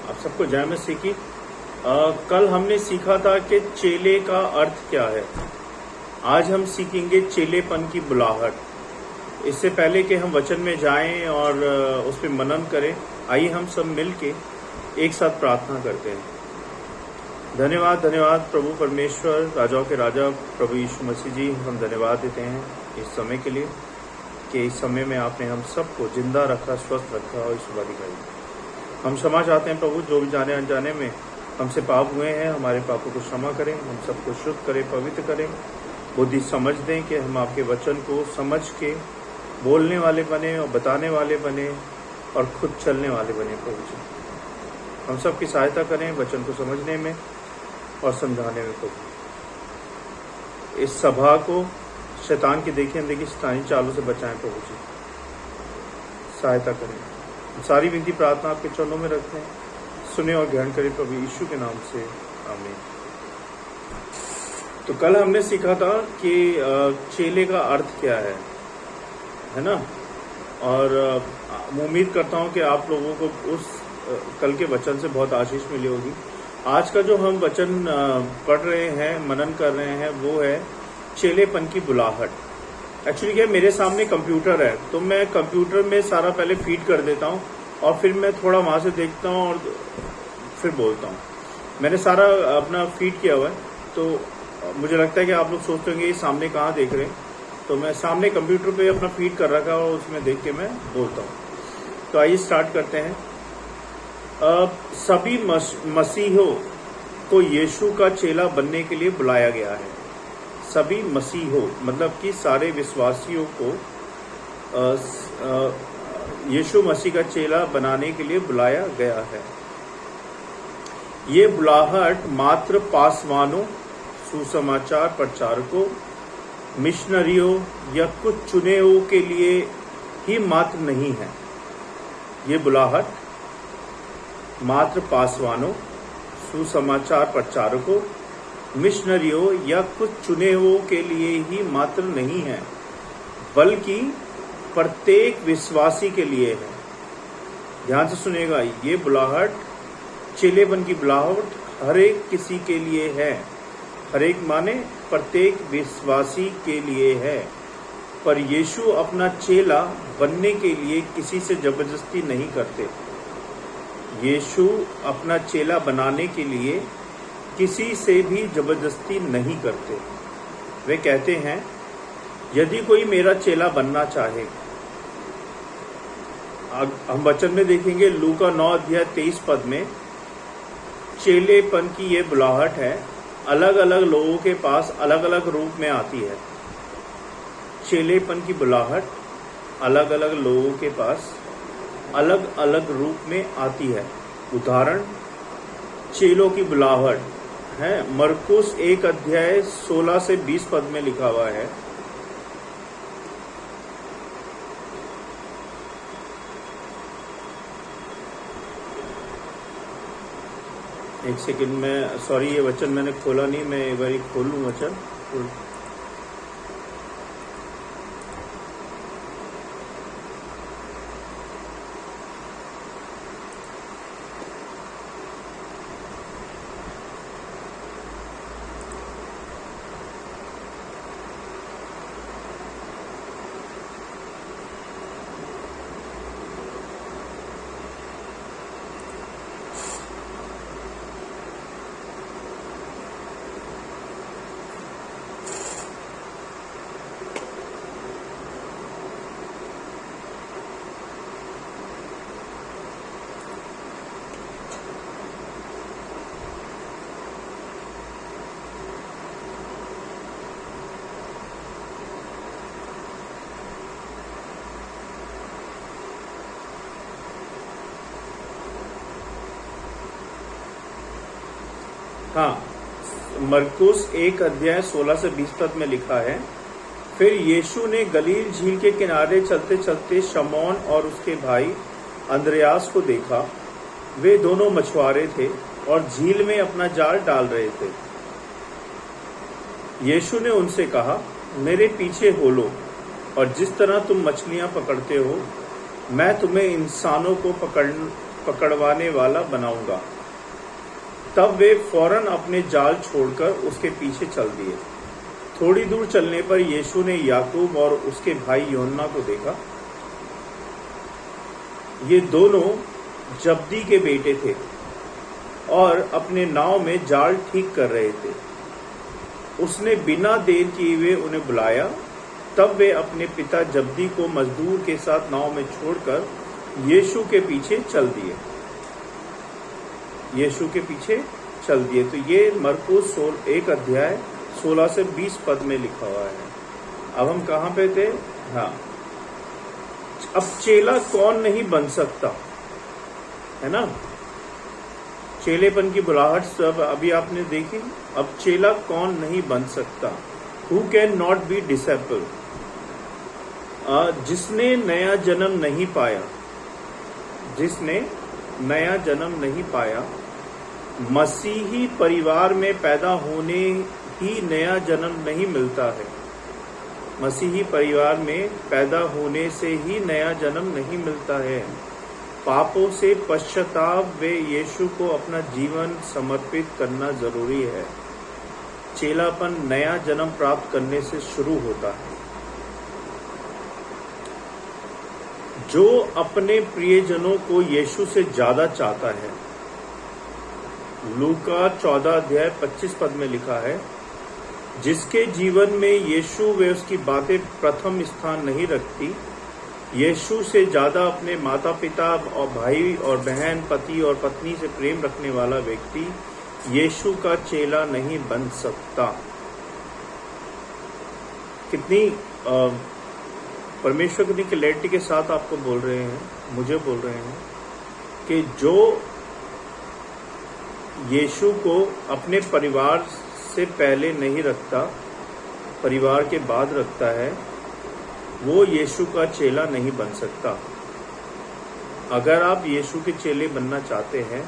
आप सबको जय मसीह की। कल हमने सीखा था कि चेले का अर्थ क्या है। आज हम सीखेंगे चेलेपन की बुलाहट। इससे पहले कि हम वचन में जाएं और उस पर मनन करें, आइए हम सब मिल के एक साथ प्रार्थना करते हैं। धन्यवाद धन्यवाद प्रभु परमेश्वर, राजाओं के राजा प्रभु यीशु मसीह जी, हम धन्यवाद देते हैं इस समय के लिए कि इस समय में आपने हम सबको जिंदा रखा, स्वस्थ रखा और सुबह दिखाई। हम क्षमा चाहते हैं प्रभु, जो भी जाने अनजाने में हमसे पाप हुए हैं, हमारे पापों को क्षमा करें, हम सबको शुद्ध करें, पवित्र करें, बुद्धि समझ दें कि हम आपके वचन को समझ के बोलने वाले बने और बताने वाले बने और खुद चलने वाले बने। प्रभु जी हम सबकी सहायता करें वचन को समझने में और समझाने में। प्रभु इस सभा को शैतान की देखी अनदेखी शैतानी चालों से बचाएं। प्रभु जी सहायता करें। सारी विनती प्रार्थना आपके चरणों में रखते हैं, सुने और ग्रहण करें प्रभु यीशु के नाम से, आमीन। तो कल हमने सीखा था कि चेले का अर्थ क्या है ना। और उम्मीद करता हूं कि आप लोगों को उस कल के वचन से बहुत आशीष मिली होगी। आज का जो हम वचन पढ़ रहे हैं, मनन कर रहे हैं, वो है चेलेपन की बुलाहट। एक्चुअली क्या मेरे सामने कंप्यूटर है, तो मैं कंप्यूटर में सारा पहले फीड कर देता हूँ और फिर मैं थोड़ा वहां से देखता हूँ और फिर बोलता हूँ। मैंने सारा अपना फीड किया हुआ है, तो मुझे लगता है कि आप लोग सोचते होंगे ये सामने कहाँ देख रहे हैं, तो मैं सामने कंप्यूटर पे अपना फीड कर रखा और उसमें देख के मैं बोलता हूँ। तो आइए स्टार्ट करते हैं। सभी मसीहों को यीशु का चेला बनने के लिए बुलाया गया है। सभी मसीहों मतलब कि सारे विश्वासियों को यीशु मसीह का चेला बनाने के लिए बुलाया गया है। ये बुलाहट मात्र पासवानों, सुसमाचार प्रचारकों, मिशनरियों या कुछ चुने हुओं के लिए ही मात्र नहीं है। ये बुलाहट मात्र पासवानों, सुसमाचार प्रचारकों, मिशनरियों या कुछ चुने हुओं के लिए ही मात्र नहीं है, बल्कि प्रत्येक विश्वासी के लिए है। ध्यान से सुनेगा, ये बुलाहट, चेलेपन की बुलाहट हर एक किसी के लिए है। हर एक माने प्रत्येक विश्वासी के लिए है। पर यीशु अपना चेला बनने के लिए किसी से जबरदस्ती नहीं करते। यीशु अपना चेला बनाने के लिए किसी से भी जबरदस्ती नहीं करते। वे कहते हैं, यदि कोई मेरा चेला बनना चाहे, हम वचन में देखेंगे लूका 9 अध्याय 23 पद में, चेलेपन की ये बुलाहट है, अलग अलग लोगों के पास अलग अलग रूप में आती है। चेलेपन की बुलाहट अलग अलग लोगों के पास अलग अलग रूप में आती है। उदाहरण, चेलों की बुलाहट है मरकुस 1 अध्याय 16 से 20 पद में लिखा हुआ है। एक सेकंड में, सॉरी ये वचन मैंने खोला नहीं, मैं एक बार खोल लूं वचन। हाँ, मरकुस 1 अध्याय 16 से 20 पद में लिखा है, फिर यीशु ने गलील झील के किनारे चलते चलते शमौन और उसके भाई अंद्रयास को देखा। वे दोनों मछुआरे थे और झील में अपना जाल डाल रहे थे। यीशु ने उनसे कहा, मेरे पीछे हो लो, और जिस तरह तुम मछलियां पकड़ते हो, मैं तुम्हें इंसानों को पकड़वाने वाला बनाऊंगा। तब वे फौरन अपने जाल छोड़कर उसके पीछे चल दिए। थोड़ी दूर चलने पर यीशु ने याकूब और उसके भाई यूहन्ना को देखा। ये दोनों जब्दी के बेटे थे और अपने नाव में जाल ठीक कर रहे थे। उसने बिना देर किए हुए उन्हें बुलाया। तब वे अपने पिता जब्दी को मजदूर के साथ नाव में छोड़कर यीशु के पीछे चल दिए। यीशु के पीछे चल दिए। तो ये मरकुस 1 अध्याय 16 से 20 पद में लिखा हुआ है। अब हम कहाँ पे थे? हाँ, अब चेला कौन नहीं बन सकता, है ना? चेलेपन की बुलाहट सब अभी आपने देखी। अब चेला कौन नहीं बन सकता? Who can not be disciple? जिसने नया जन्म नहीं पाया, जिसने नया जन्म नहीं पाया। मसीही परिवार में पैदा होने ही नया जन्म नहीं मिलता है। मसीही परिवार में पैदा होने से ही नया जन्म नहीं मिलता है। पापों से पश्चाताप वे यीशु को अपना जीवन समर्पित करना जरूरी है। चेलापन नया जन्म प्राप्त करने से शुरू होता है। जो अपने प्रियजनों को यीशु से ज्यादा चाहता है, लूका 14 अध्याय 25 पद में लिखा है, जिसके जीवन में यीशु व उसकी बातें प्रथम स्थान नहीं रखती, यीशु से ज्यादा अपने माता पिता और भाई और बहन, पति और पत्नी से प्रेम रखने वाला व्यक्ति यीशु का चेला नहीं बन सकता। कितनी परमेश्वर कितनी क्लैरिटी के साथ आपको बोल रहे हैं, मुझे बोल रहे हैं कि जो यीशु को अपने परिवार से पहले नहीं रखता, परिवार के बाद रखता है, वो यीशु का चेला नहीं बन सकता। अगर आप यीशु के चेले बनना चाहते हैं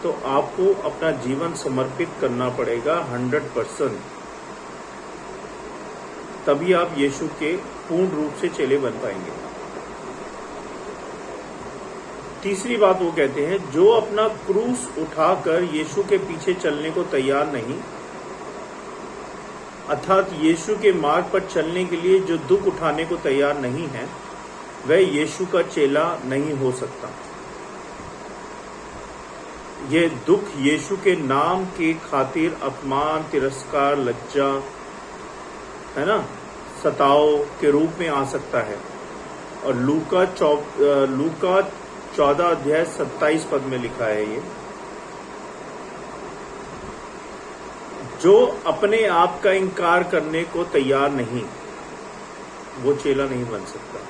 तो आपको अपना जीवन समर्पित करना पड़ेगा 100%। तभी आप यीशु के पूर्ण रूप से चेले बन पाएंगे। तीसरी बात वो कहते हैं, जो अपना क्रूस उठाकर यीशु के पीछे चलने को तैयार नहीं, अर्थात यीशु के मार्ग पर चलने के लिए जो दुख उठाने को तैयार नहीं है, वह यीशु का चेला नहीं हो सकता। ये दुख यीशु के नाम के खातिर अपमान, तिरस्कार, लज्जा, है ना, सताव के रूप में आ सकता है। और लूका 14 अध्याय 27 पद में लिखा है, ये जो अपने आप का इनकार करने को तैयार नहीं, वो चेला नहीं बन सकता।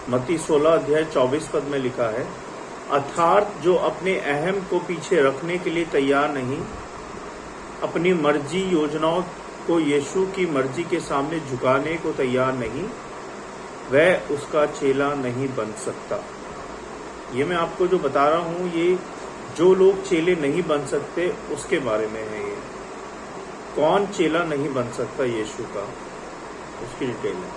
मत्ती 16 अध्याय 24 पद में लिखा है, अर्थात जो अपने अहम को पीछे रखने के लिए तैयार नहीं, अपनी मर्जी योजनाओं को यीशु की मर्जी के सामने झुकाने को तैयार नहीं, वह उसका चेला नहीं बन सकता। ये मैं आपको जो बता रहा हूं, ये जो लोग चेले नहीं बन सकते उसके बारे में है। ये कौन चेला नहीं बन सकता यीशु का, उसकी डिटेल है।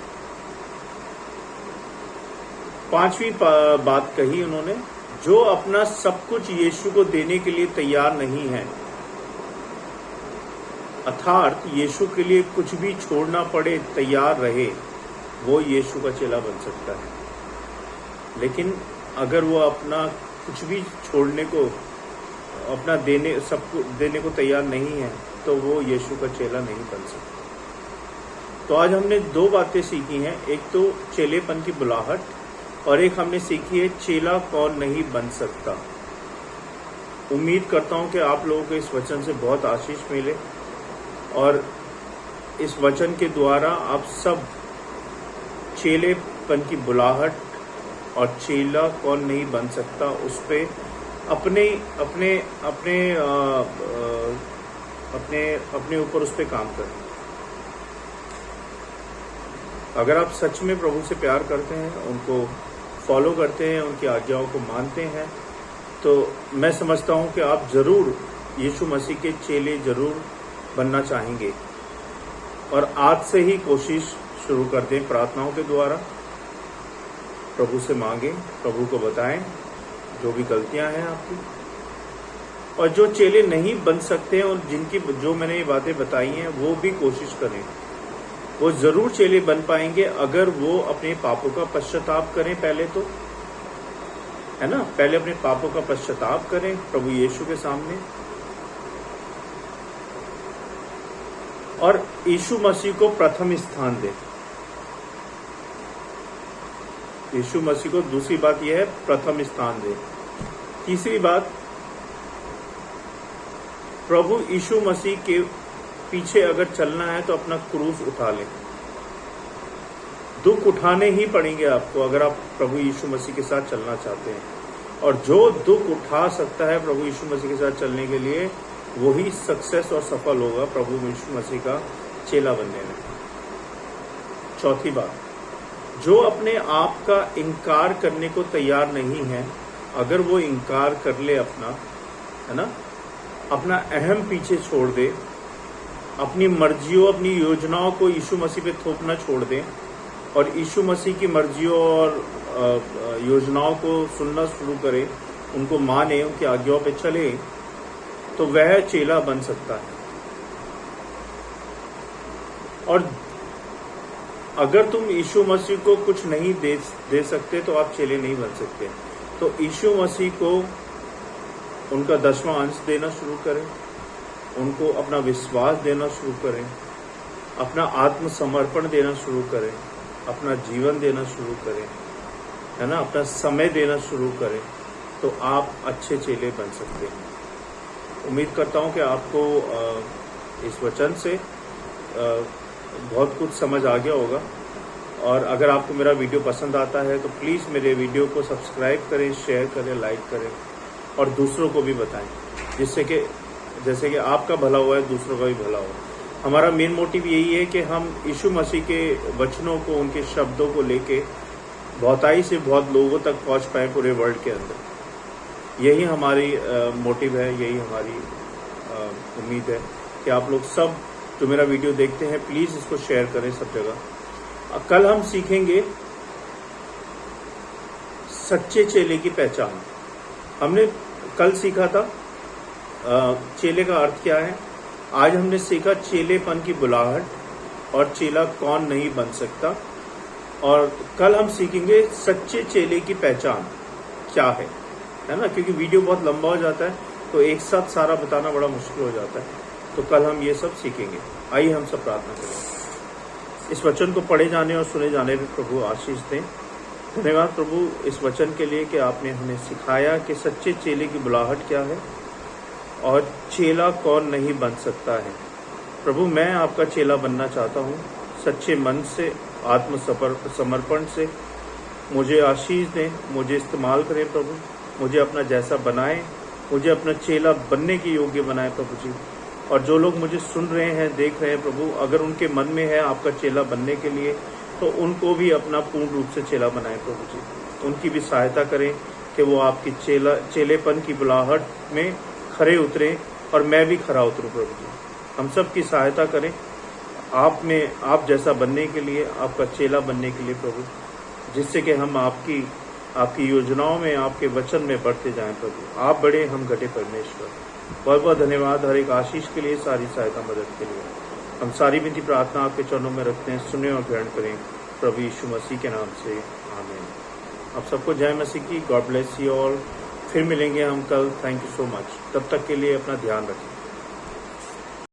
पांचवी बात कही उन्होंने, जो अपना सब कुछ यीशु को देने के लिए तैयार नहीं है, अर्थात यीशु के लिए कुछ भी छोड़ना पड़े तैयार रहे, वो यीशु का चेला बन सकता है। लेकिन अगर वो अपना कुछ भी छोड़ने को, अपना सब कुछ देने को तैयार नहीं है, तो वो यीशु का चेला नहीं बन सकता। तो आज हमने 2 बातें सीखी हैं, एक तो चेलेपन की बुलाहट और एक हमने सीखी है चेला कौन नहीं बन सकता। उम्मीद करता हूं कि आप लोगों को इस वचन से बहुत आशीष मिले और इस वचन के द्वारा आप सब चेलेपन की बुलाहट और चेला कौन नहीं बन सकता, उस पे अपने अपने अपने अपने अपने ऊपर उस पे काम करें। अगर आप सच में प्रभु से प्यार करते हैं, उनको फॉलो करते हैं, उनकी आज्ञाओं को मानते हैं, तो मैं समझता हूं कि आप जरूर यीशु मसीह के चेले जरूर बनना चाहेंगे। और आज से ही कोशिश शुरू कर दें, प्रार्थनाओं के द्वारा प्रभु से मांगें, प्रभु को बताएं, जो भी गलतियां हैं आपकी। और जो चेले नहीं बन सकते हैं और जिनकी जो मैंने ये बातें बताई हैं वो भी कोशिश करें, वो जरूर चेले बन पाएंगे अगर वो अपने पापों का पश्चाताप करें। पहले तो है ना, पहले अपने पापों का पश्चाताप करें प्रभु यीशु के सामने और यीशु मसीह को प्रथम स्थान दें। यीशु मसीह को दूसरी बात यह है प्रथम स्थान दें। तीसरी बात, प्रभु यीशु मसीह के पीछे अगर चलना है तो अपना क्रूस उठा लें। दुख उठाने ही पड़ेंगे आपको अगर आप प्रभु यीशु मसीह के साथ चलना चाहते हैं। और जो दुख उठा सकता है प्रभु यीशु मसीह के साथ चलने के लिए, वही सक्सेस और सफल होगा प्रभु यीशु मसीह का चेला बनने में। चौथी बात, जो अपने आप का इनकार करने को तैयार नहीं है, अगर वो इनकार कर ले अपना, है ना, अपना अहम पीछे छोड़ दे, अपनी मर्जियों अपनी योजनाओं को यीशु मसीह पे थोपना छोड़ दें और यीशु मसीह की मर्जियों और योजनाओं को सुनना शुरू करें, उनको माने, उनकी आज्ञाओं पे चले, तो वह चेला बन सकता है। और अगर तुम यीशु मसीह को कुछ नहीं दे सकते तो आप चेले नहीं बन सकते। तो यीशु मसीह को उनका 10वां अंश देना शुरू करें, उनको अपना विश्वास देना शुरू करें, अपना आत्मसमर्पण देना शुरू करें, अपना जीवन देना शुरू करें, है ना, अपना समय देना शुरू करें, तो आप अच्छे चेले बन सकते हैं। उम्मीद करता हूं कि आपको इस वचन से बहुत कुछ समझ आ गया होगा। और अगर आपको मेरा वीडियो पसंद आता है तो प्लीज़ मेरे वीडियो को सब्सक्राइब करें, शेयर करें, लाइक करें और दूसरों को भी बताएं, जिससे कि जैसे कि आपका भला हुआ है दूसरों का भी भला हो। हमारा मेन मोटिव यही है कि हम यीशु मसीह के वचनों को, उनके शब्दों को लेके बहुताई से बहुत लोगों तक पहुंच पाए पूरे वर्ल्ड के अंदर। यही हमारी मोटिव है, यही हमारी उम्मीद है कि आप लोग सब जो मेरा वीडियो देखते हैं प्लीज़ इसको शेयर करें सब जगह। कल हम सीखेंगे सच्चे चेले की पहचान। हमने कल सीखा था चेले का अर्थ क्या है। आज हमने सीखा चेलेपन की बुलाहट और चेला कौन नहीं बन सकता। और कल हम सीखेंगे सच्चे चेले की पहचान क्या है ना, क्योंकि वीडियो बहुत लंबा हो जाता है तो एक साथ सारा बताना बड़ा मुश्किल हो जाता है। तो कल हम ये सब सीखेंगे। आइए हम सब प्रार्थना करें। इस वचन को पढ़े जाने और सुने जाने में प्रभु आशीष दें। धन्यवाद प्रभु इस वचन के लिए कि आपने हमें सिखाया कि सच्चे चेले की बुलाहट क्या है और चेला कौन नहीं बन सकता है। प्रभु मैं आपका चेला बनना चाहता हूँ, सच्चे मन से, आत्मसमर्पण से। मुझे आशीष दें, मुझे इस्तेमाल करें प्रभु, मुझे अपना जैसा बनाएं, मुझे अपना चेला बनने के योग्य बनाएं प्रभु जी। और जो लोग मुझे सुन रहे हैं, देख रहे हैं प्रभु, अगर उनके मन में है आपका चेला बनने के लिए तो उनको भी अपना पूर्ण रूप से चेला बनाएं प्रभु जी। उनकी भी सहायता करें कि वो आपकी चेलेपन की बुलाहट में खरे उतरें और मैं भी खरा उतरूं प्रभु जी। हम सब की सहायता करें आप जैसा बनने के लिए, आपका चेला बनने के लिए प्रभु, जिससे कि हम आपकी योजनाओं में, आपके वचन में बढ़ते जाएं प्रभु। आप बड़े, हम घटे परमेश्वर। बहुत बहुत धन्यवाद हर एक आशीष के लिए, सारी सहायता मदद के लिए। हम सारी विनती प्रार्थना आपके चरणों में रखते हैं, सुने और ग्रहण करें प्रभु यीशु मसीह के नाम से, आमीन। आप सबको जय मसीह की। God bless you all. फिर मिलेंगे हम कल। Thank you so much. तब तक के लिए अपना ध्यान रखें।